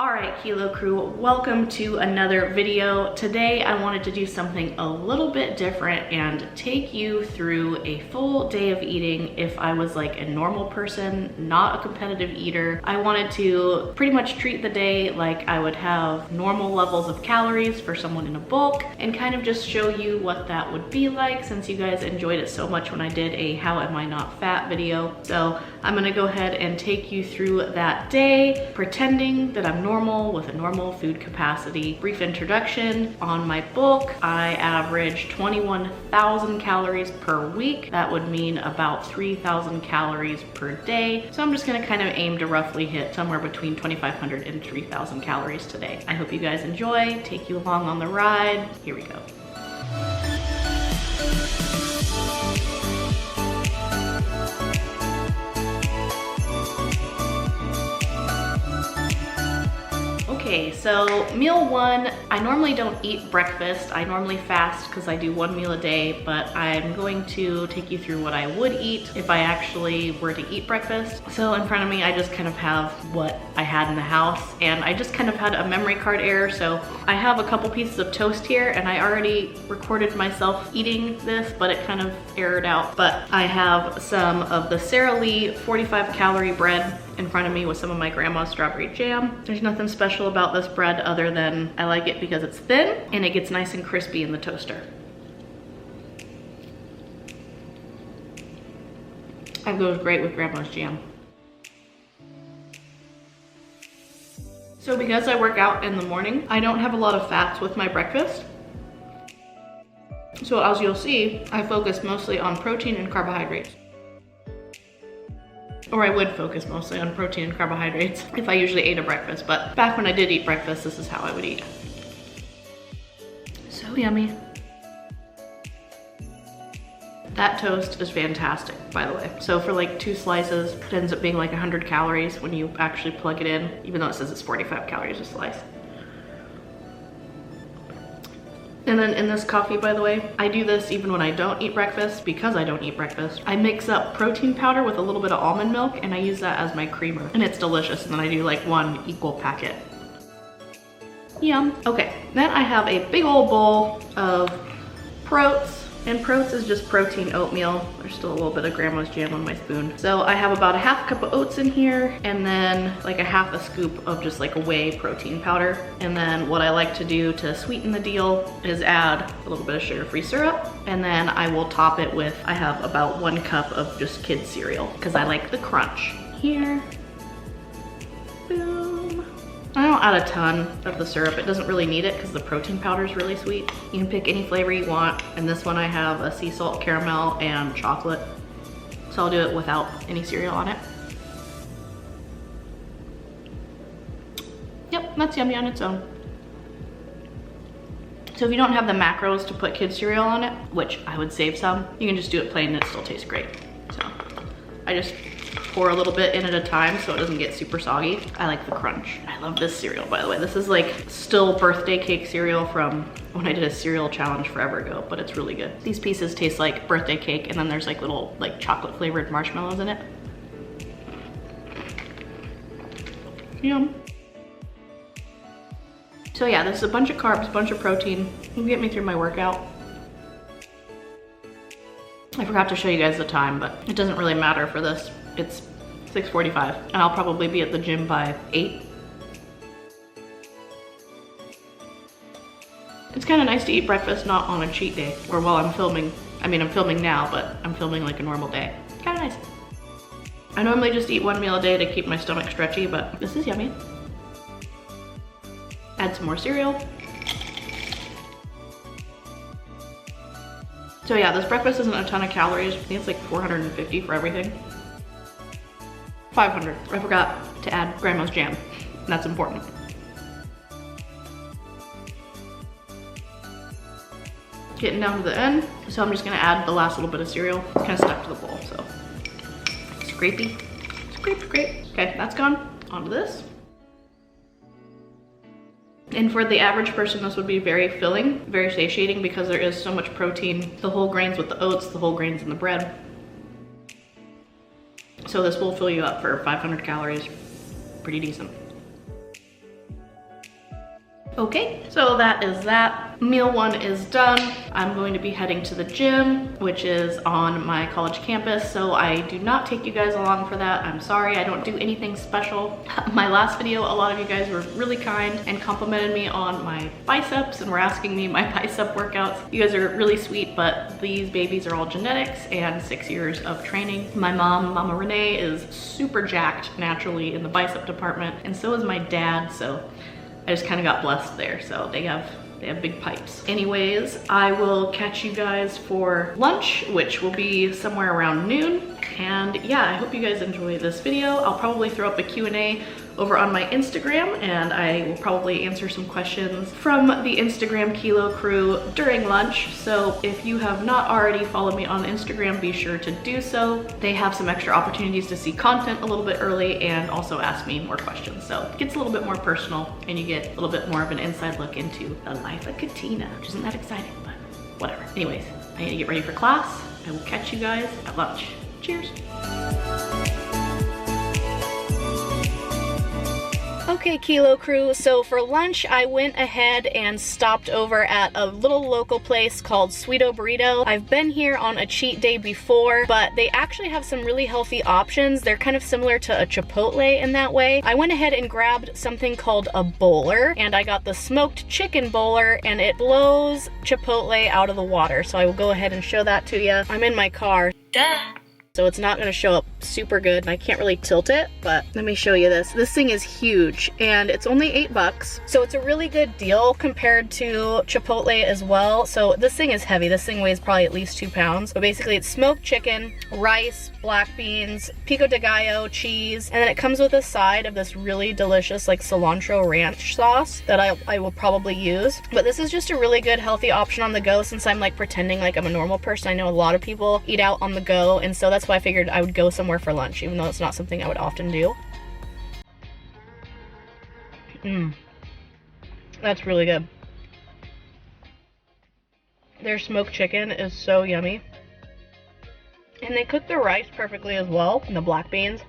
Alright Kilo Crew, welcome to another video. Today I wanted to do something a little bit different and take you through a full day of eating if I was like a normal person, not a competitive eater. I wanted to pretty much treat the day like I would have normal levels of calories for someone in a bulk and kind of just show you what that would be like since you guys enjoyed it so much when I did a How Am I Not Fat video. So I'm gonna go ahead and take you through that day, pretending that I'm normal with a normal food capacity. Brief introduction. On my bulk, I average 21,000 calories per week. That would mean about 3,000 calories per day. So I'm just gonna kind of aim to roughly hit somewhere between 2,500 and 3,000 calories today. I hope you guys enjoy, take you along on the ride. Here we go. Okay, so meal one, I normally don't eat breakfast. I normally fast because I do one meal a day, but I'm going to take you through what I would eat if I actually were to eat breakfast. So in front of me, I just kind of have what I had in the house, and I just kind of had a memory card error. So I have a couple pieces of toast here, and I already recorded myself eating this, but it kind of errored out. But I have some of the Sara Lee 45 calorie bread in front of me with some of my grandma's strawberry jam. There's nothing special about this bread other than I like it because it's thin and it gets nice and crispy in the toaster. It goes great with grandma's jam. So because I work out in the morning, I don't have a lot of fats with my breakfast. So as you'll see, I focus mostly on protein and carbohydrates. Or I would focus mostly on protein and carbohydrates if I usually ate a breakfast, but back when I did eat breakfast, this is how I would eat. So yummy. That toast is fantastic, by the way. So for like 2 slices, it ends up being like 100 calories when you actually plug it in, even though it says it's 45 calories a slice. And then in this coffee, by the way, I do this even when I don't eat breakfast because I don't eat breakfast. I mix up protein powder with a little bit of almond milk and I use that as my creamer, and it's delicious. And then I do like 1 equal packet. Yum. Okay, then I have a big old bowl of Proats. And Proats is just protein oatmeal. There's still a little bit of grandma's jam on my spoon. So I have about a half cup of oats in here and then like a half a scoop of just like a whey protein powder. And then what I like to do to sweeten the deal is add a little bit of sugar-free syrup. And then I will top it with, I have about 1 cup of just kids cereal because I like the crunch. Here, boom. I don't add a ton of the syrup. It doesn't really need it because the protein powder is really sweet. You can pick any flavor you want. And this one I have a sea salt caramel and chocolate. So I'll do it without any cereal on it. Yep, that's yummy on its own. So if you don't have the macros to put kids cereal on it, which I would save some, you can just do it plain and it still tastes great. So I just pour a little bit in at a time so it doesn't get super soggy. I like the crunch. I love this cereal, by the way. This is like still birthday cake cereal from when I did a cereal challenge forever ago, but it's really good. These pieces taste like birthday cake and then there's like little like chocolate flavored marshmallows in it. Yum. So yeah, this is a bunch of carbs, a bunch of protein. It'll get me through my workout. I forgot to show you guys the time, but it doesn't really matter for this. It's 6:45 and I'll probably be at the gym by 8. It's kind of nice to eat breakfast not on a cheat day or while I'm filming. I mean, I'm filming now, but I'm filming like a normal day. Kind of nice. I normally just eat 1 meal a day to keep my stomach stretchy, but this is yummy. Add some more cereal. So yeah, this breakfast isn't a ton of calories. I think it's like 450 for everything. 500. I forgot to add grandma's jam. That's important. Getting down to the end, so I'm just gonna add the last little bit of cereal. It's kind of stuck to the bowl, so scrapey, scrape, scrape. Okay, that's gone. Onto this. And for the average person, this would be very filling, very satiating because there is so much protein. The whole grains with the oats, the whole grains in the bread. So this will fill you up for 500 calories. Pretty decent. Okay, so that is that. Meal one is done. I'm going to be heading to the gym, which is on my college campus, so I do not take you guys along for that. I'm sorry, I don't do anything special. My last video, a lot of you guys were really kind and complimented me on my biceps and were asking me my bicep workouts. You guys are really sweet, but these babies are all genetics and 6 years of training. My mom, Mama Renee, is super jacked naturally in the bicep department, and so is my dad, so I just kind of got blessed there. So they have big pipes. Anyways, I will catch you guys for lunch, which will be somewhere around noon. And yeah, I hope you guys enjoy this video. I'll probably throw up a Q&A over on my Instagram, and I will probably answer some questions from the Instagram Kilo crew during lunch. So if you have not already followed me on Instagram, be sure to do so. They have some extra opportunities to see content a little bit early and also ask me more questions. So it gets a little bit more personal and you get a little bit more of an inside look into the life of Katina, which isn't that exciting, but whatever. Anyways, I need to get ready for class. I will catch you guys at lunch. Cheers. Okay, Kilo crew, so for lunch I went ahead and stopped over at a little local place called Sweeto Burrito. I've been here on a cheat day before, but they actually have some really healthy options. They're kind of similar to a Chipotle in that way. I went ahead and grabbed something called a bowler, and I got the smoked chicken bowler, and it blows Chipotle out of the water. So I will go ahead and show that to you. I'm in my car. Duh. So it's not gonna show up super good, and I can't really tilt it, but let me show you this. This thing is huge, and it's only $8. So it's a really good deal compared to Chipotle as well. So this thing is heavy. This thing weighs probably at least 2 pounds. But basically it's smoked chicken, rice, black beans, pico de gallo, cheese, and then it comes with a side of this really delicious like cilantro ranch sauce that I will probably use. But this is just a really good healthy option on the go, since I'm like pretending like I'm a normal person. I know a lot of people eat out on the go, and so that's why I figured I would go somewhere for lunch, even though it's not something I would often do. That's really good. Their smoked chicken is so yummy. And they cook the rice perfectly as well, and the black beans.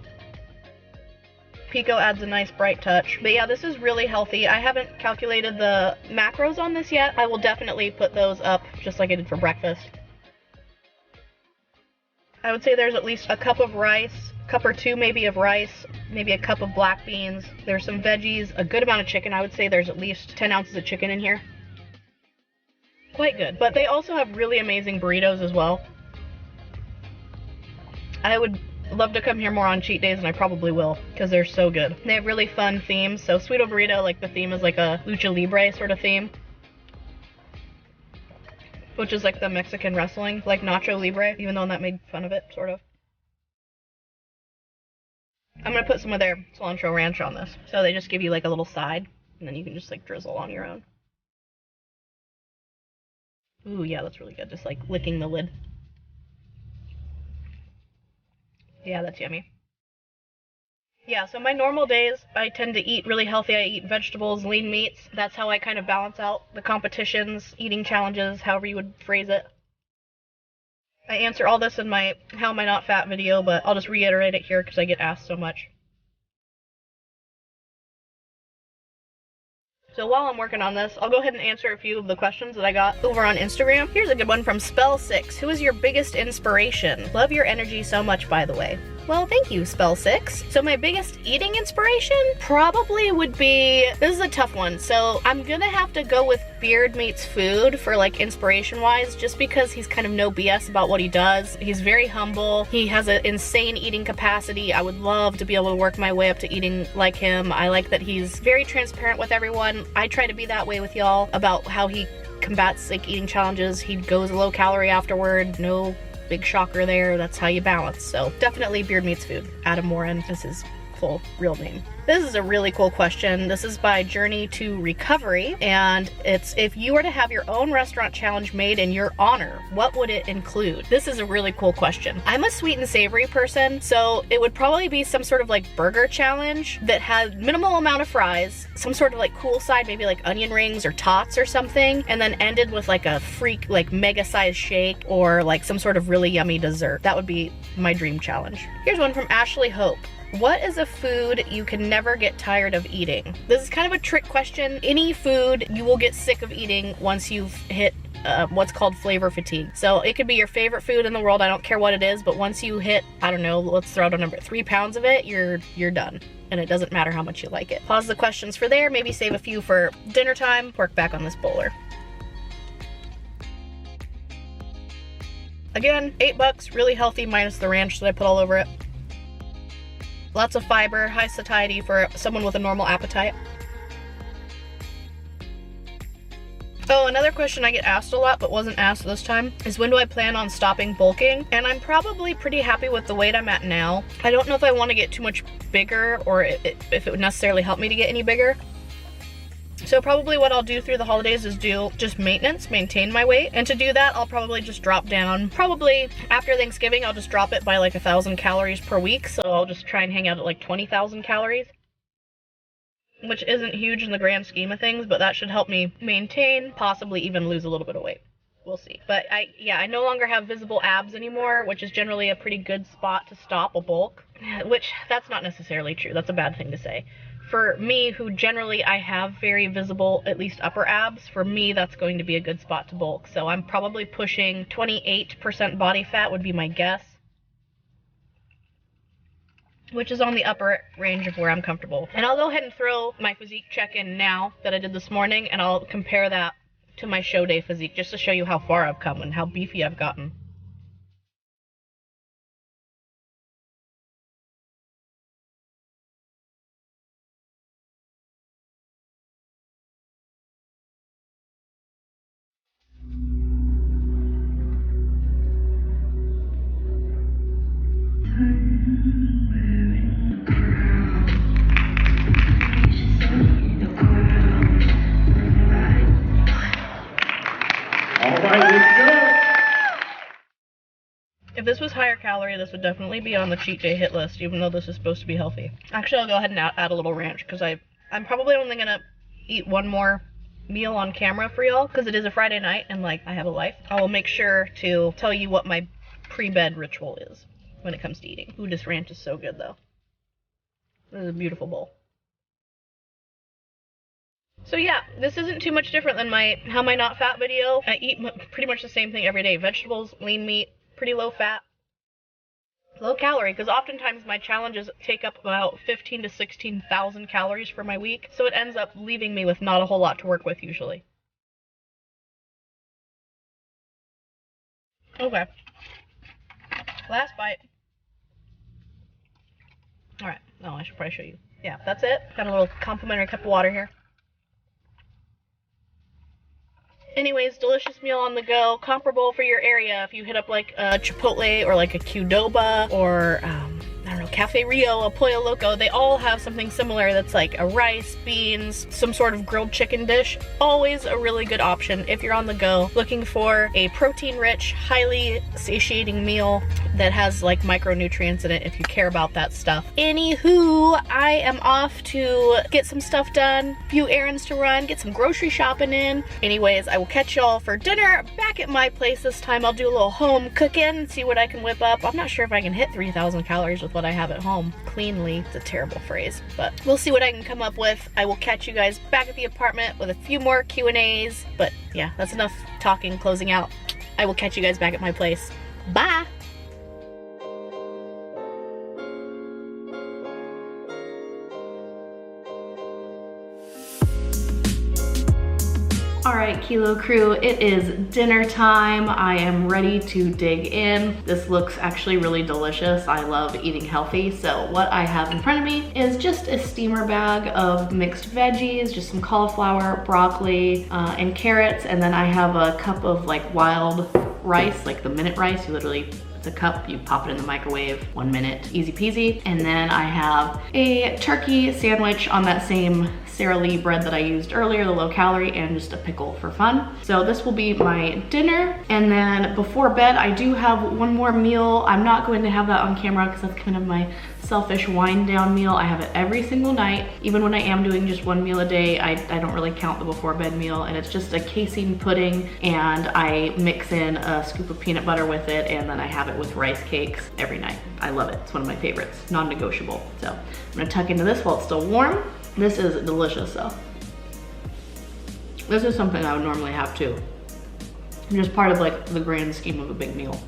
Pico adds a nice bright touch. But yeah, this is really healthy. I haven't calculated the macros on this yet. I will definitely put those up just like I did for breakfast. I would say there's at least a cup of rice, cup or two maybe of rice, maybe a cup of black beans. There's some veggies, a good amount of chicken. I would say there's at least 10 ounces of chicken in here. Quite good. But they also have really amazing burritos as well. I would love to come here more on cheat days, and I probably will, because they're so good. They have really fun themes. So Sweeto Burrito, like the theme is like a lucha libre sort of theme, which is like the Mexican wrestling, like Nacho Libre, even though that made fun of it, sort of. I'm gonna put some of their cilantro ranch on this. So they just give you like a little side, and then you can just like drizzle on your own. Ooh, yeah, that's really good. Just like licking the lid. Yeah, that's yummy. Yeah, so my normal days, I tend to eat really healthy. I eat vegetables, lean meats. That's how I kind of balance out the competitions, eating challenges, however you would phrase it. I answer all this in my How Am I Not Fat video, but I'll just reiterate it here because I get asked so much. So while I'm working on this, I'll go ahead and answer a few of the questions that I got over on Instagram. Here's a good one from Spell6. Who is your biggest inspiration? Love your energy so much, by the way. Well, thank you, Spell6. So my biggest eating inspiration probably would be, this is a tough one, so I'm gonna have to go with Beard Meats Food for like inspiration-wise, just because he's kind of no BS about what he does. He's very humble. He has an insane eating capacity. I would love to be able to work my way up to eating like him. I like that he's very transparent with everyone. I try to be that way with y'all about how he combats like eating challenges. He goes low calorie afterward, no big shocker there. That's how you balance. So definitely Beard Meats Food. Adam Morin is his full real name. This is a really cool question. This is by Journey to Recovery, and it's, if you were to have your own restaurant challenge made in your honor, what would it include? This is a really cool question. I'm a sweet and savory person, so it would probably be some sort of like burger challenge that had minimal amount of fries, some sort of like cool side, maybe like onion rings or tots or something, and then ended with like a freak like mega sized shake or like some sort of really yummy dessert. That would be my dream challenge. Here's one from Ashley Hope. What is a food you can never get tired of eating? This is kind of a trick question. Any food you will get sick of eating once you've hit what's called flavor fatigue. So it could be your favorite food in the world, I don't care what it is, but once you hit, I don't know, let's throw out a number, 3 pounds of it, you're done. And it doesn't matter how much you like it. Pause the questions for there, maybe save a few for dinner time, work back on this bowler. Again, $8, really healthy, minus the ranch that I put all over it. Lots of fiber, high satiety for someone with a normal appetite. Oh, another question I get asked a lot but wasn't asked this time is when do I plan on stopping bulking? And I'm probably pretty happy with the weight I'm at now. I don't know if I want to get too much bigger or if it would necessarily help me to get any bigger. So probably what I'll do through the holidays is do just maintenance, maintain my weight. And to do that, I'll probably just drop down. Probably after Thanksgiving, I'll just drop it by like 1,000 calories per week. So I'll just try and hang out at like 20,000 calories. Which isn't huge in the grand scheme of things, but that should help me maintain, possibly even lose a little bit of weight. We'll see. But I no longer have visible abs anymore, which is generally a pretty good spot to stop a bulk. Which, that's not necessarily true. That's a bad thing to say. For me, who generally I have very visible, at least upper abs, for me that's going to be a good spot to bulk. So I'm probably pushing 28% body fat would be my guess. Which is on the upper range of where I'm comfortable. And I'll go ahead and throw my physique check in now that I did this morning, and I'll compare that to my show day physique just to show you how far I've come and how beefy I've gotten. If this was higher calorie, this would definitely be on the cheat day hit list, even though this is supposed to be healthy. Actually, I'll go ahead and add a little ranch, because I'm probably only going to eat one more meal on camera for y'all, because it is a Friday night, and like, I have a life. I will make sure to tell you what my pre-bed ritual is when it comes to eating. Ooh, this ranch is so good, though. This is a beautiful bowl. So yeah, this isn't too much different than my How Am I Not Fat video. I eat pretty much the same thing every day. Vegetables, lean meat, pretty low fat, low calorie, because oftentimes my challenges take up about 15 to 16,000 calories for my week, so it ends up leaving me with not a whole lot to work with usually. Okay. Last bite. Alright, I should probably show you. Yeah, that's it. Got a little complimentary cup of water here. Anyways, delicious meal on the go, comparable for your area. If you hit up like a Chipotle or like a Qdoba or I don't know, Cafe Rio, a Pollo Loco, they all have something similar that's like a rice, beans, some sort of grilled chicken dish. Always a really good option if you're on the go, looking for a protein-rich, highly satiating meal that has like micronutrients in it if you care about that stuff. Anywho, I am off to get some stuff done, a few errands to run, get some grocery shopping in. Anyways, I will catch y'all for dinner back at my place this time. I'll do a little home cooking, see what I can whip up. I'm not sure if I can hit 3,000 calories with what I have at home cleanly. It's a terrible phrase, but we'll see what I can come up with. I will catch you guys back at the apartment with a few more Q&As, but yeah, that's enough talking, closing out. I will catch you guys back at my place. Bye! Alright, Kilo Crew, it is dinner time. I am ready to dig in. This looks actually really delicious. I love eating healthy, so what I have in front of me is just a steamer bag of mixed veggies, just some cauliflower, broccoli, and carrots, and then I have a cup of like wild rice, like the minute rice. You literally, it's a cup, you pop it in the microwave, 1 minute, easy peasy. And then I have a turkey sandwich on that same Sara Lee bread that I used earlier, the low calorie, and just a pickle for fun. So this will be my dinner. And then before bed, I do have one more meal. I'm not going to have that on camera because that's kind of my selfish wind down meal. I have it every single night. Even when I am doing just one meal a day, I don't really count the before bed meal, and it's just a casein pudding, and I mix in a scoop of peanut butter with it, and then I have it with rice cakes every night. I love it. It's one of my favorites, non-negotiable. So I'm gonna tuck into this while it's still warm. This is delicious though. This is something I would normally have too. Just part of like the grand scheme of a big meal.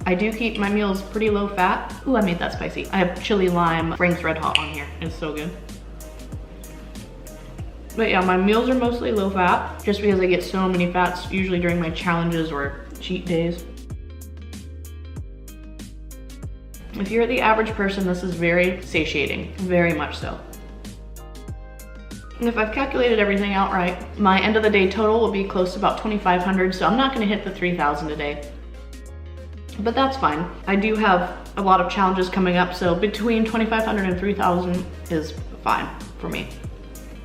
I do keep my meals pretty low fat. Ooh, I made that spicy. I have chili lime Frank's Red Hot on here. It's so good. But yeah, my meals are mostly low fat just because I get so many fats usually during my challenges or cheat days. If you're the average person, this is very satiating, very much so. And if I've calculated everything out right, my end of the day total will be close to about 2,500, so I'm not gonna hit the 3,000 a day. But that's fine. I do have a lot of challenges coming up, so between 2,500 and 3,000 is fine for me.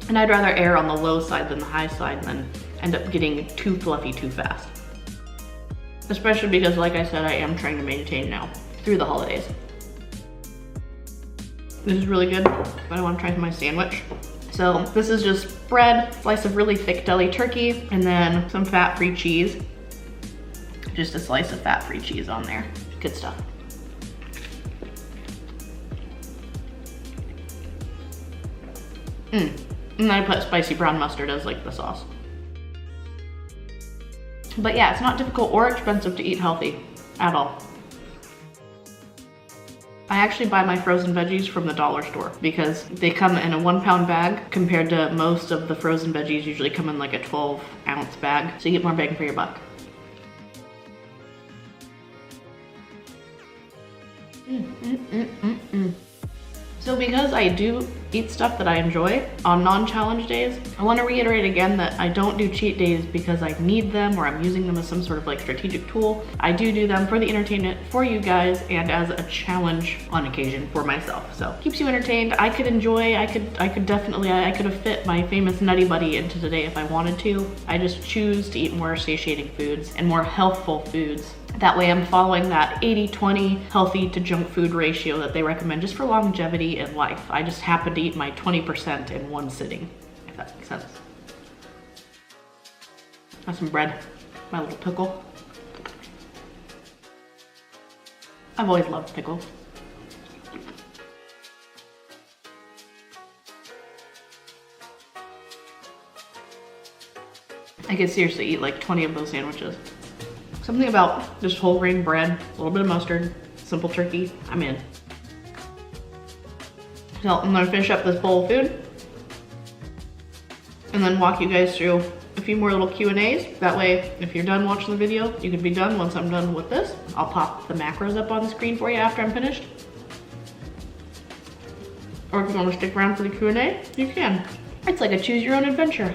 And I'd rather err on the low side than the high side than end up getting too fluffy too fast. Especially because, like I said, I am trying to maintain now through the holidays. This is really good, but I want to try my sandwich. So this is just bread, slice of really thick deli turkey, and then some fat-free cheese. Just a slice of fat-free cheese on there. Good stuff. And then I put spicy brown mustard as like the sauce. But yeah, it's not difficult or expensive to eat healthy at all. I actually buy my frozen veggies from the dollar store because they come in a 1-pound bag compared to most of the frozen veggies usually come in like a 12-ounce bag. So you get more bang for your buck. So because I do eat stuff that I enjoy on non-challenge days, I want to reiterate again that I don't do cheat days because I need them or I'm using them as some sort of like strategic tool. I do them for the entertainment for you guys and as a challenge on occasion for myself. So keeps you entertained. I could enjoy, I could definitely, I could have fit my famous Nutty Buddy into today if I wanted to. I just choose to eat more satiating foods and more healthful foods. That way I'm following that 80-20 healthy to junk food ratio that they recommend just for longevity in life. I just happen to eat my 20% in one sitting, if that makes sense. Have some bread, my little pickle. I've always loved pickles. I could seriously eat like 20 of those sandwiches. Something about just whole grain bread, a little bit of mustard, simple turkey, I'm in. So I'm gonna finish up this bowl of food and then walk you guys through a few more little Q&As. That way, if you're done watching the video, you can be done once I'm done with this. I'll pop the macros up on the screen for you after I'm finished. Or if you wanna stick around for the Q&A, you can. It's like a choose your own adventure.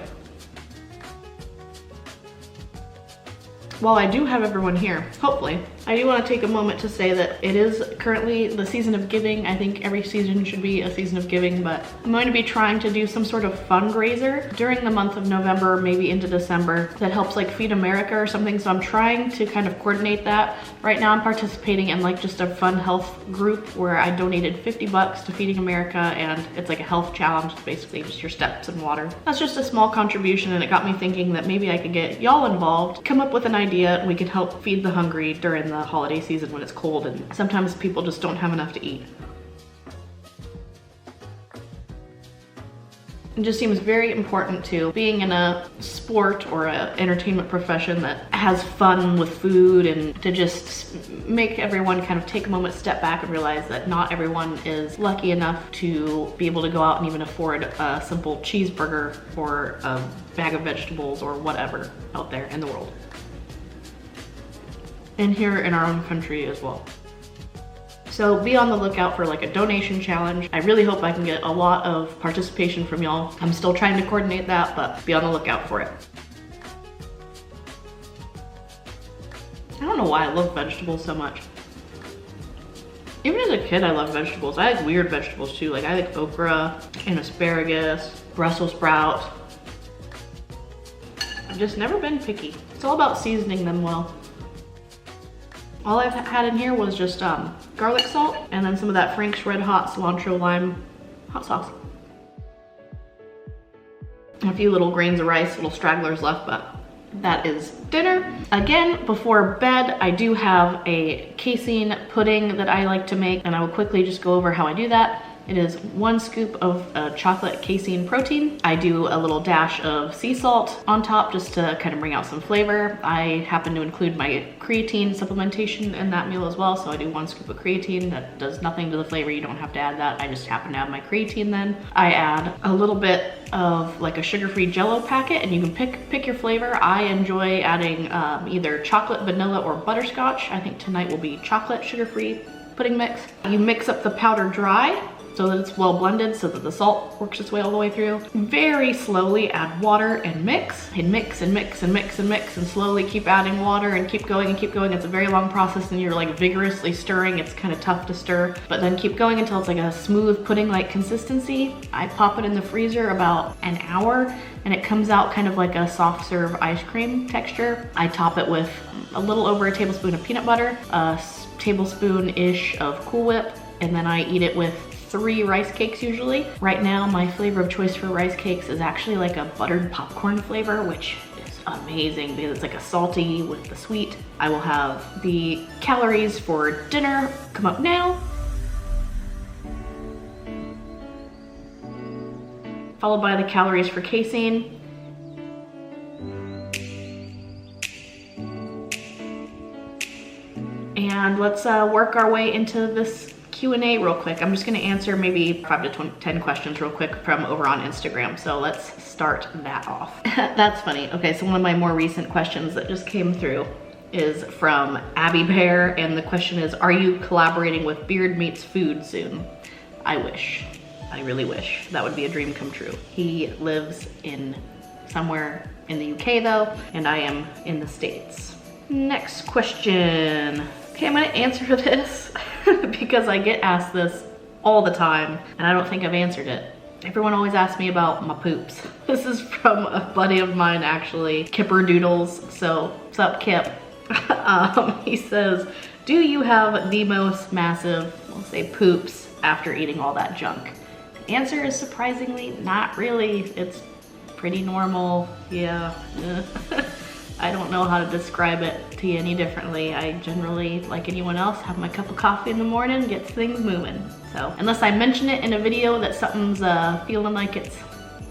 While I do have everyone here, hopefully, I do want to take a moment to say that it is currently the season of giving. I think every season should be a season of giving, but I'm going to be trying to do some sort of fundraiser during the month of November, maybe into December, that helps like Feed America or something. So I'm trying to kind of coordinate that. Right now I'm participating in like just a fun health group where I donated $50 to Feeding America, and it's like a health challenge. It's basically just your steps in water. That's just a small contribution, and it got me thinking that maybe I could get y'all involved, come up with an idea, and we could help feed the hungry during the holiday season when it's cold and sometimes people just don't have enough to eat. It just seems very important to being in a sport or an entertainment profession that has fun with food, and to just make everyone kind of take a moment, step back and realize that not everyone is lucky enough to be able to go out and even afford a simple cheeseburger or a bag of vegetables or whatever out there in the world. And here in our own country as well. So be on the lookout for like a donation challenge. I really hope I can get a lot of participation from y'all. I'm still trying to coordinate that, but be on the lookout for it. I don't know why I love vegetables so much. Even as a kid, I love vegetables. I like weird vegetables too. Like I like okra and asparagus, Brussels sprout. I've just never been picky. It's all about seasoning them well. All I've had in here was just garlic salt and then some of that Frank's Red Hot cilantro lime hot sauce. A few little grains of rice, little stragglers left, but that is dinner. Again, before bed, I do have a casein pudding that I like to make, and I will quickly just go over how I do that. It is 1 scoop of chocolate casein protein. I do a little dash of sea salt on top just to kind of bring out some flavor. I happen to include my creatine supplementation in that meal as well, so I do 1 scoop of creatine. That does nothing to the flavor. You don't have to add that. I just happen to have my creatine then. I add a little bit of like a sugar-free Jell-O packet, and you can pick your flavor. I enjoy adding either chocolate, vanilla, or butterscotch. I think tonight will be chocolate sugar-free pudding mix. You mix up the powder dry so that it's well blended so that the salt works its way all the way through. Very slowly add water and mix and mix and mix and mix and mix and slowly keep adding water and keep going and keep going. It's a very long process and you're like vigorously stirring. It's kind of tough to stir, but then keep going until it's like a smooth pudding-like consistency. I pop it in the freezer about an hour and it comes out kind of like a soft serve ice cream texture. I top it with a little over a tablespoon of peanut butter, a tablespoon-ish of Cool Whip, and then I eat it with 3 rice cakes usually. Right now, my flavor of choice for rice cakes is actually like a buttered popcorn flavor, which is amazing because it's like a salty with the sweet. I will have the calories for dinner come up now. Followed by the calories for casein. And let's work our way into this Q&A real quick. I'm just gonna answer maybe 5 to 10 questions real quick from over on Instagram. So let's start that off. That's funny. Okay, so one of my more recent questions that just came through is from Abby Bear, and the question is, are you collaborating with Beard Meats Food soon? I wish. I really wish. That would be a dream come true. He lives in somewhere in the UK though, and I am in the States. Next question. Okay, I'm gonna answer this because I get asked this all the time and I don't think I've answered it. Everyone always asks me about my poops. This is from a buddy of mine actually, Kipper Doodles. So, what's up Kip? He says, do you have the most massive, we'll say poops, after eating all that junk? The answer is surprisingly not really. It's pretty normal, yeah. I don't know how to describe it to you any differently. I generally, like anyone else, have my cup of coffee in the morning, gets things moving. So unless I mention it in a video that something's feeling like it's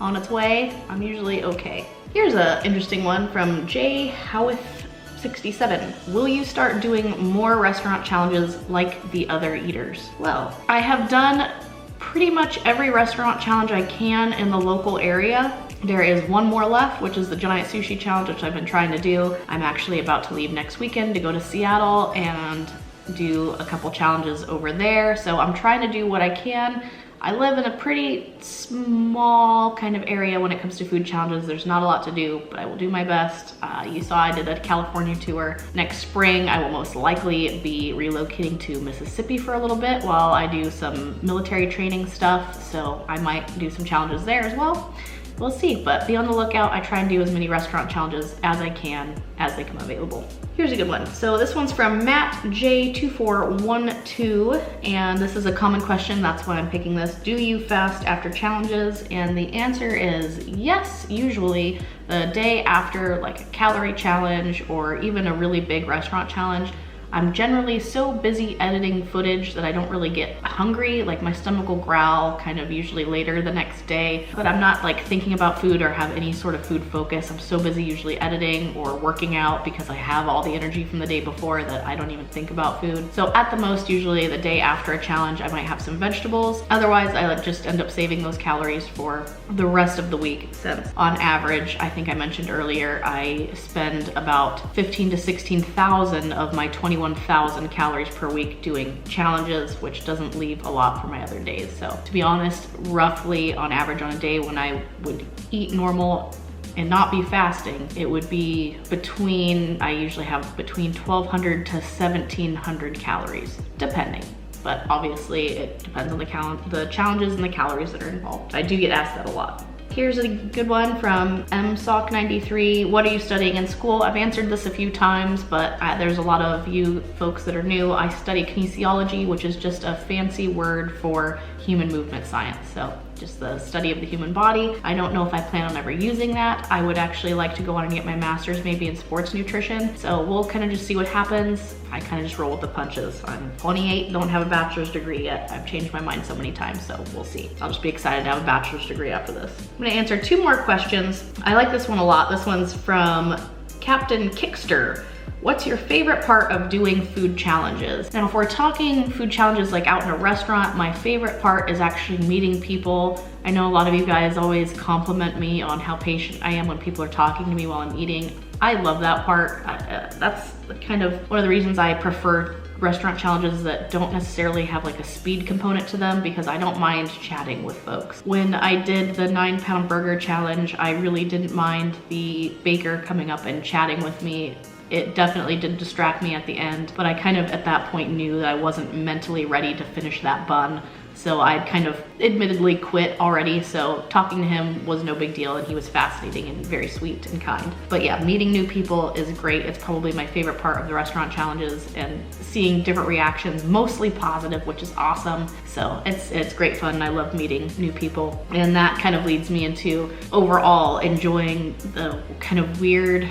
on its way, I'm usually okay. Here's an interesting one from Jay Howith67. Will you start doing more restaurant challenges like the other eaters? Well, I have done pretty much every restaurant challenge I can in the local area. There is one more left, which is the Giant Sushi Challenge, which I've been trying to do. I'm actually about to leave next weekend to go to Seattle and do a couple challenges over there. So I'm trying to do what I can. I live in a pretty small kind of area when it comes to food challenges. There's not a lot to do, but I will do my best. You saw I did a California tour. Next spring, I will most likely be relocating to Mississippi for a little bit while I do some military training stuff. So I might do some challenges there as well. We'll see, but be on the lookout. I try and do as many restaurant challenges as I can as they come available. Here's a good one. So this one's from Matt J2412, and this is a common question. That's why I'm picking this. Do you fast after challenges? And the answer is yes, usually the day after like a calorie challenge or even a really big restaurant challenge. I'm generally so busy editing footage that I don't really get hungry. Like my stomach will growl kind of usually later the next day, but I'm not like thinking about food or have any sort of food focus. I'm so busy usually editing or working out because I have all the energy from the day before that I don't even think about food. So at the most, usually the day after a challenge, I might have some vegetables. Otherwise, I like just end up saving those calories for the rest of the week, since on average, I think I mentioned earlier, I spend about 15 to 16,000 of my 21,000 calories per week doing challenges, which doesn't leave a lot for my other days. So to be honest, roughly on average on a day when I would eat normal and not be fasting, it would be between, I usually have between 1,200 to 1,700 calories, depending. but obviously it depends on the challenges and the calories that are involved. I do get asked that a lot. Here's a good one from msock93. What are you studying in school? I've answered this a few times, but there's a lot of you folks that are new. I study kinesiology, which is just a fancy word for human movement science. So just the study of the human body. I don't know if I plan on ever using that. I would actually like to go on and get my master's maybe in sports nutrition. So we'll kind of just see what happens. I kind of just roll with the punches. I'm 28, don't have a bachelor's degree yet. I've changed my mind so many times, so we'll see. I'll just be excited to have a bachelor's degree after this. I'm gonna answer 2 more questions. I like this one a lot. This one's from Captain Kickster. What's your favorite part of doing food challenges? Now, if we're talking food challenges like out in a restaurant, my favorite part is actually meeting people. I know a lot of you guys always compliment me on how patient I am when people are talking to me while I'm eating. I love that part. That's kind of one of the reasons I prefer restaurant challenges that don't necessarily have like a speed component to them, because I don't mind chatting with folks. When I did the 9-pound burger challenge, I really didn't mind the baker coming up and chatting with me. It definitely did distract me at the end, but I kind of at that point knew that I wasn't mentally ready to finish that bun. So I'd kind of admittedly quit already, so talking to him was no big deal, and he was fascinating and very sweet and kind. But yeah, meeting new people is great. It's probably my favorite part of the restaurant challenges, and seeing different reactions, mostly positive, which is awesome. So it's great fun, and I love meeting new people. And that kind of leads me into overall enjoying the kind of weird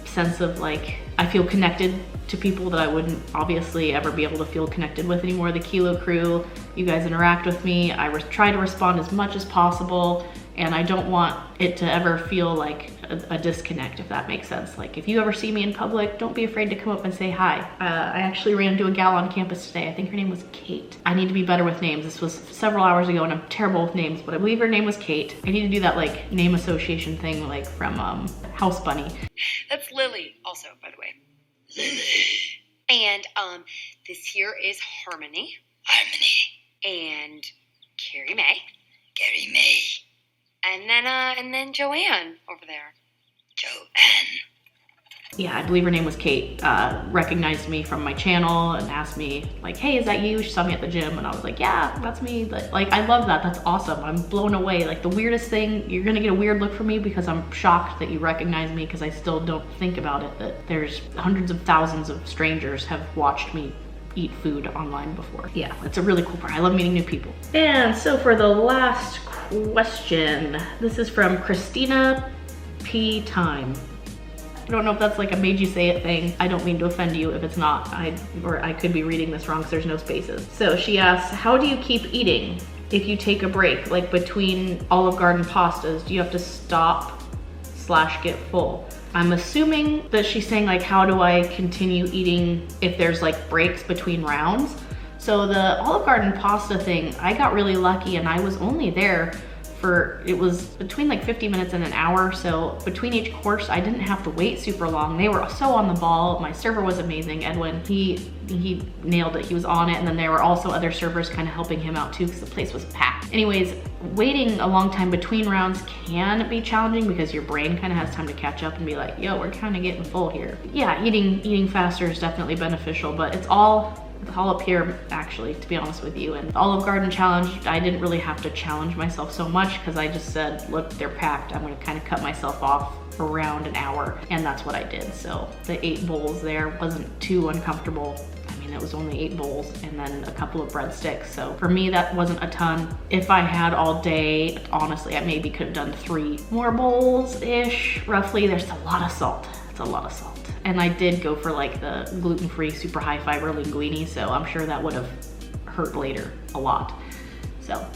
sense of like, I feel connected to people that I wouldn't obviously ever be able to feel connected with anymore. The Kilo crew, you guys interact with me. I try to respond as much as possible, and I don't want it to ever feel like a disconnect, if that makes sense. Like if you ever see me in public, don't be afraid to come up and say hi. I actually ran into a gal on campus today. I think her name was Kate. I need to be better with names. This was several hours ago and I'm terrible with names, but I believe her name was Kate. I need to do that like name association thing like from House Bunny. That's Lily also, by the way. Lily. And this here is Harmony. And Carrie May. And then Joanne over there. Yeah, I believe her name was Kate. Recognized me from my channel and asked me like, hey, is that you? She saw me at the gym and I was like, yeah, that's me. But like, I love that. That's awesome. I'm blown away. Like the weirdest thing, you're gonna get a weird look from me because I'm shocked that you recognize me, because I still don't think about it, that there's hundreds of thousands of strangers have watched me eat food online before. Yeah, it's a really cool part. I love meeting new people. And so for the last question, this is from Christina P. Time. I don't know if that's like a made you say it thing. I don't mean to offend you if it's not. I could be reading this wrong because there's no spaces. So she asks, how do you keep eating if you take a break, like between Olive Garden pastas? Do you have to stop / get full? I'm assuming that she's saying like, how do I continue eating if there's like breaks between rounds? So the Olive Garden pasta thing, I got really lucky and I was only there for, it was between like 50 minutes and an hour. So between each course, I didn't have to wait super long. They were so on the ball. My server was amazing. Edwin, he nailed it. He was on it. And then there were also other servers kind of helping him out too, because the place was packed. Anyways, waiting a long time between rounds can be challenging because your brain kind of has time to catch up and be like, yo, we're kind of getting full here. Yeah, eating faster is definitely beneficial, but it's all up here, actually, to be honest with you. And the Olive Garden challenge, I didn't really have to challenge myself so much because I just said, look, they're packed. I'm gonna kind of cut myself off around an hour, and that's what I did. So the 8 bowls there wasn't too uncomfortable. I mean, it was only 8 bowls and then a couple of breadsticks. So for me, that wasn't a ton. If I had all day, honestly, I maybe could have done 3 more bowls-ish, roughly. There's a lot of salt. It's a lot of salt. And I did go for like the gluten-free, super high fiber linguine, so I'm sure that would have hurt later a lot. So,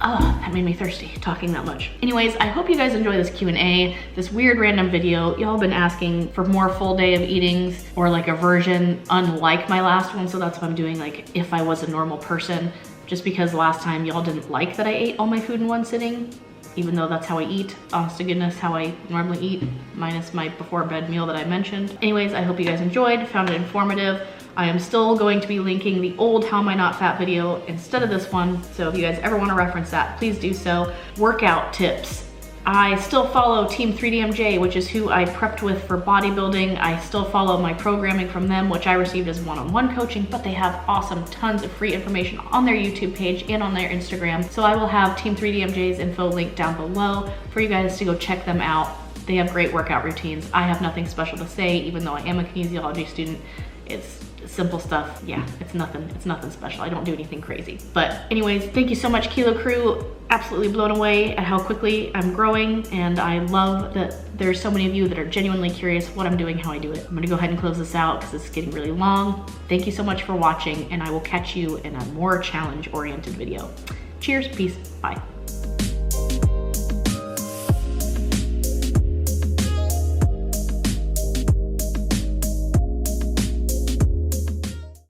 that made me thirsty, talking that much. Anyways, I hope you guys enjoy this Q&A, this weird random video. Y'all been asking for more full day of eatings or like a version unlike my last one, so that's what I'm doing, like if I was a normal person, just because last time y'all didn't like that I ate all my food in one sitting. Even though that's how I eat, honest to goodness, how I normally eat, minus my before bed meal that I mentioned. Anyways, I hope you guys enjoyed, found it informative. I am still going to be linking the old How Am I Not Fat video instead of this one. So if you guys ever want to reference that, please do so. Workout tips. I still follow Team 3DMJ, which is who I prepped with for bodybuilding. I still follow my programming from them, which I received as one-on-one coaching, but they have awesome tons of free information on their YouTube page and on their Instagram. So I will have Team 3DMJ's info linked down below for you guys to go check them out. They have great workout routines. I have nothing special to say, even though I am a kinesiology student. It's simple stuff. Yeah, it's nothing special. I don't do anything crazy. But anyways, thank you so much, Kilo Crew. Absolutely blown away at how quickly I'm growing, and I love that there's so many of you that are genuinely curious what I'm doing, how I do it. I'm gonna go ahead and close this out because it's getting really long. Thank you so much for watching, and I will catch you in a more challenge-oriented video. Cheers, peace, bye.